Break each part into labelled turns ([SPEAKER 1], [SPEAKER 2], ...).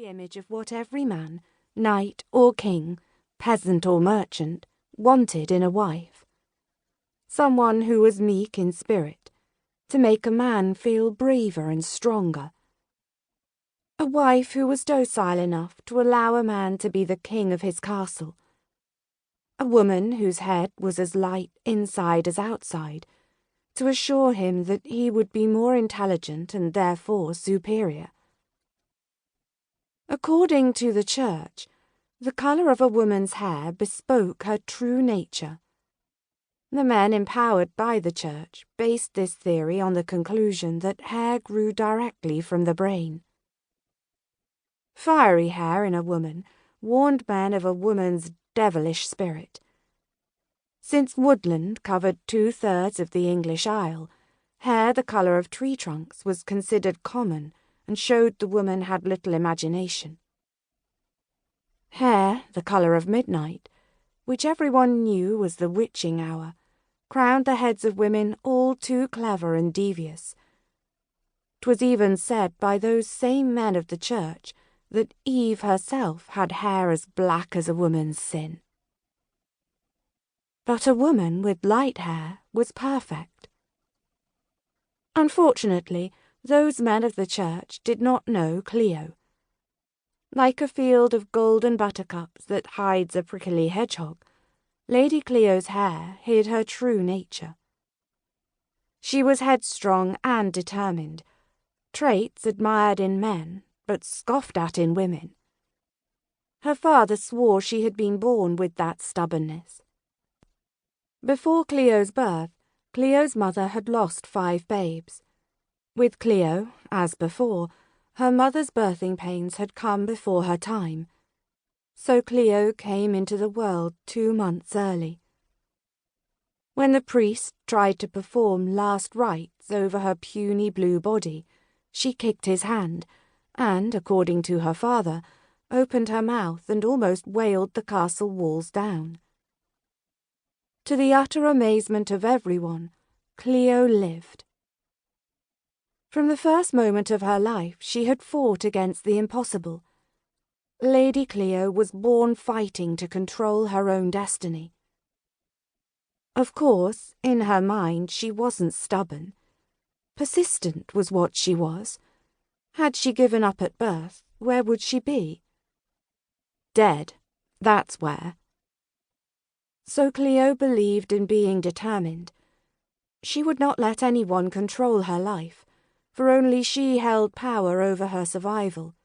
[SPEAKER 1] image of what every man, knight or king, peasant or merchant, wanted in a wife. Someone who was meek in spirit, to make a man feel braver and stronger. A wife who was docile enough to allow a man to be the king of his castle. A woman whose head was as light inside as outside, to assure him that he would be more intelligent and therefore superior. According to the Church, the colour of a woman's hair bespoke her true nature. The men empowered by the Church based this theory on the conclusion that hair grew directly from the brain. Fiery hair in a woman warned men of a woman's devilish spirit. Since woodland covered 2/3 of the English Isle, hair the colour of tree trunks was considered common and showed the woman had little imagination. Hair the colour of midnight, which everyone knew was the witching hour, crowned the heads of women all too clever and devious. 'Twas even said by those same men of the Church that Eve herself had hair as black as a woman's sin. But a woman with light hair was perfect. Unfortunately, those men of the Church did not know Clio. Like a field of golden buttercups that hides a prickly hedgehog, Lady Clio's hair hid her true nature. She was headstrong and determined, traits admired in men, but scoffed at in women. Her father swore she had been born with that stubbornness. Before Clio's birth, Clio's mother had lost 5 babes. With Clio, as before, her mother's birthing pains had come before her time, so Clio came into the world 2 months early. When the priest tried to perform last rites over her puny blue body, she kicked his hand, and, according to her father, opened her mouth and almost wailed the castle walls down. To the utter amazement of everyone, Clio lived. From the first moment of her life she had fought against the impossible. Lady Clio was born fighting to control her own destiny. Of course, in her mind she wasn't stubborn. Persistent was what she was. Had she given up at birth, where would she be? Dead, that's where. So Clio believed in being determined. She would not let anyone control her life, for only she held power over her survival.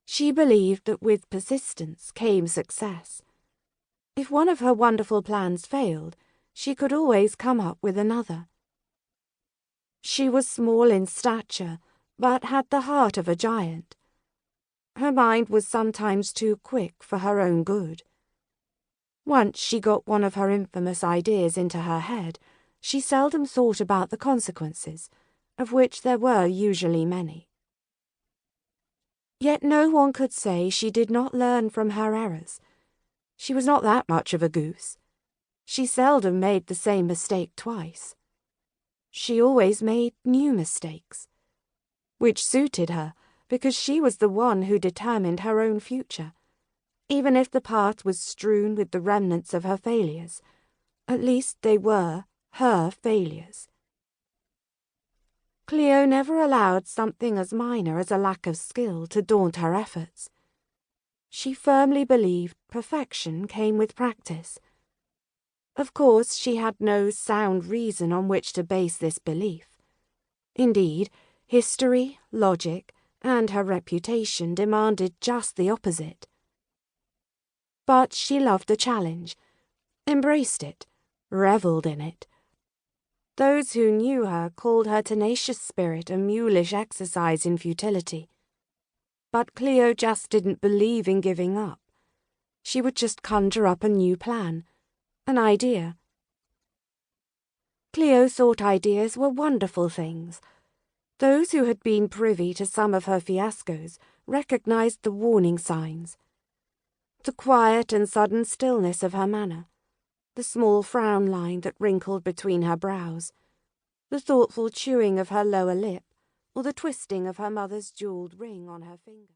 [SPEAKER 1] She believed that with persistence came success. If one of her wonderful plans failed, she could always come up with another. She was small in stature, but had the heart of a giant. Her mind was sometimes too quick for her own good. Once she got one of her infamous ideas into her head, she seldom thought about the consequences, of which there were usually many. Yet no one could say she did not learn from her errors. She was not that much of a goose. She seldom made the same mistake twice. She always made new mistakes, which suited her because she was the one who determined her own future. Even if the path was strewn with the remnants of her failures, at least they were her failures. Clio never allowed something as minor as a lack of skill to daunt her efforts. She firmly believed perfection came with practice. Of course, she had no sound reason on which to base this belief. Indeed, history, logic, and her reputation demanded just the opposite. But she loved a challenge, embraced it, revelled in it. Those who knew her called her tenacious spirit a mulish exercise in futility. But Clio just didn't believe in giving up. She would just conjure up a new plan, an idea. Clio thought ideas were wonderful things. Those who had been privy to some of her fiascos recognized the warning signs. The quiet and sudden stillness of her manner, the small frown line that wrinkled between her brows, the thoughtful chewing of her lower lip, or the twisting of her mother's jewelled ring on her finger.